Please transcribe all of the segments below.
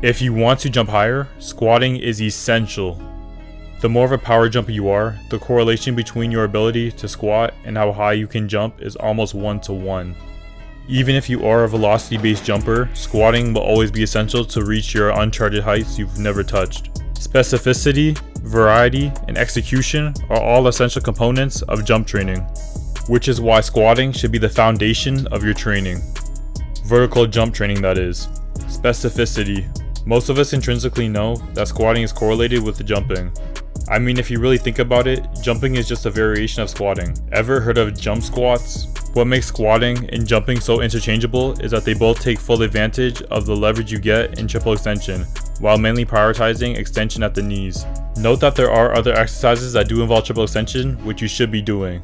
If you want to jump higher, squatting is essential. The more of a power jumper you are, the correlation between your ability to squat and how high you can jump is almost 1-to-1. Even if you are a velocity-based jumper, squatting will always be essential to reach your uncharted heights you've never touched. Specificity, variety, and execution are all essential components of jump training, which is why squatting should be the foundation of your training. Vertical jump training, that is. Specificity. Most of us intrinsically know that squatting is correlated with jumping. I mean, if you really think about it, jumping is just a variation of squatting. Ever heard of jump squats? What makes squatting and jumping so interchangeable is that they both take full advantage of the leverage you get in triple extension, while mainly prioritizing extension at the knees. Note that there are other exercises that do involve triple extension, which you should be doing,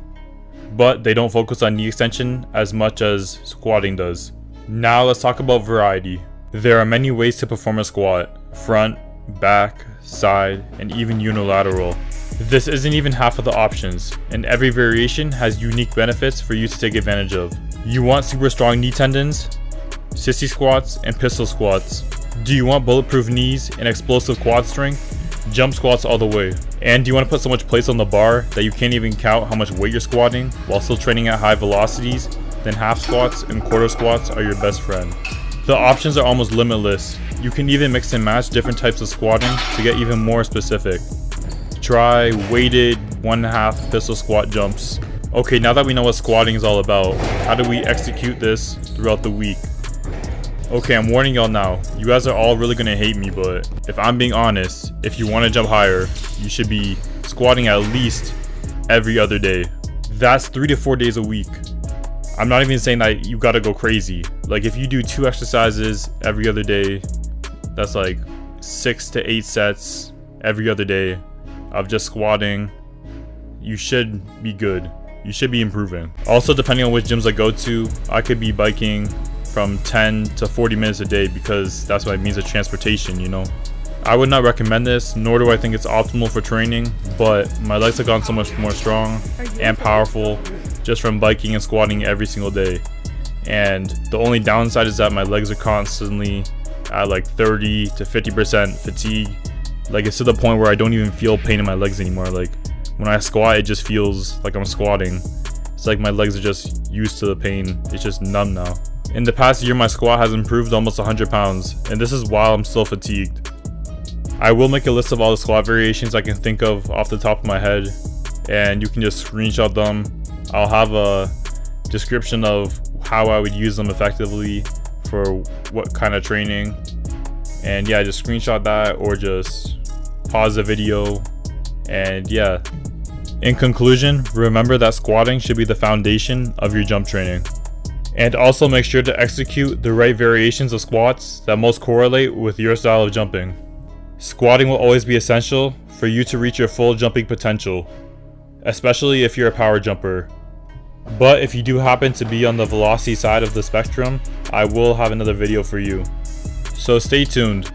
but they don't focus on knee extension as much as squatting does. Now let's talk about variety. There are many ways to perform a squat: front, back, side, and even unilateral. This isn't even half of the options, and every variation has unique benefits for you to take advantage of. You want super strong knee tendons, sissy squats, and pistol squats. Do you want bulletproof knees and explosive quad strength? Jump squats all the way. And do you want to put so much plates on the bar that you can't even count how much weight you're squatting while still training at high velocities? Then half squats and quarter squats are your best friend. The options are almost limitless. You can even mix and match different types of squatting to get even more specific. Try weighted 1/2 pistol squat jumps. Okay, now that we know what squatting is all about, how do we execute this throughout the week? Okay, I'm warning y'all now. You guys are all really gonna hate me, but if I'm being honest, if you want to jump higher, you should be squatting at least every other day. That's 3 to 4 days a week. I'm not even saying that you gotta go crazy. Like, if you do 2 exercises every other day, that's like 6 to 8 sets every other day of just squatting, you should be good. You should be improving. Also, depending on which gyms I go to, I could be biking from 10 to 40 minutes a day because that's my means of transportation, you know. I would not recommend this, nor do I think it's optimal for training, but my legs have gotten so much more strong and powerful just from biking and squatting every single day. And the only downside is that my legs are constantly at like 30 to 50% fatigue. Like, it's to the point where I don't even feel pain in my legs anymore. Like, when I squat, it just feels like I'm squatting. It's like my legs are just used to the pain. It's just numb now. In the past year, my squat has improved almost 100 pounds, and this is while I'm still fatigued. I will make a list of all the squat variations I can think of off the top of my head, and you can just screenshot them. I'll have a description of how I would use them effectively for what kind of training. And yeah, just screenshot that or just pause the video. And yeah, in conclusion, remember that squatting should be the foundation of your jump training. And also make sure to execute the right variations of squats that most correlate with your style of jumping. Squatting will always be essential for you to reach your full jumping potential, especially if you're a power jumper. But if you do happen to be on the velocity side of the spectrum, I will have another video for you. So stay tuned.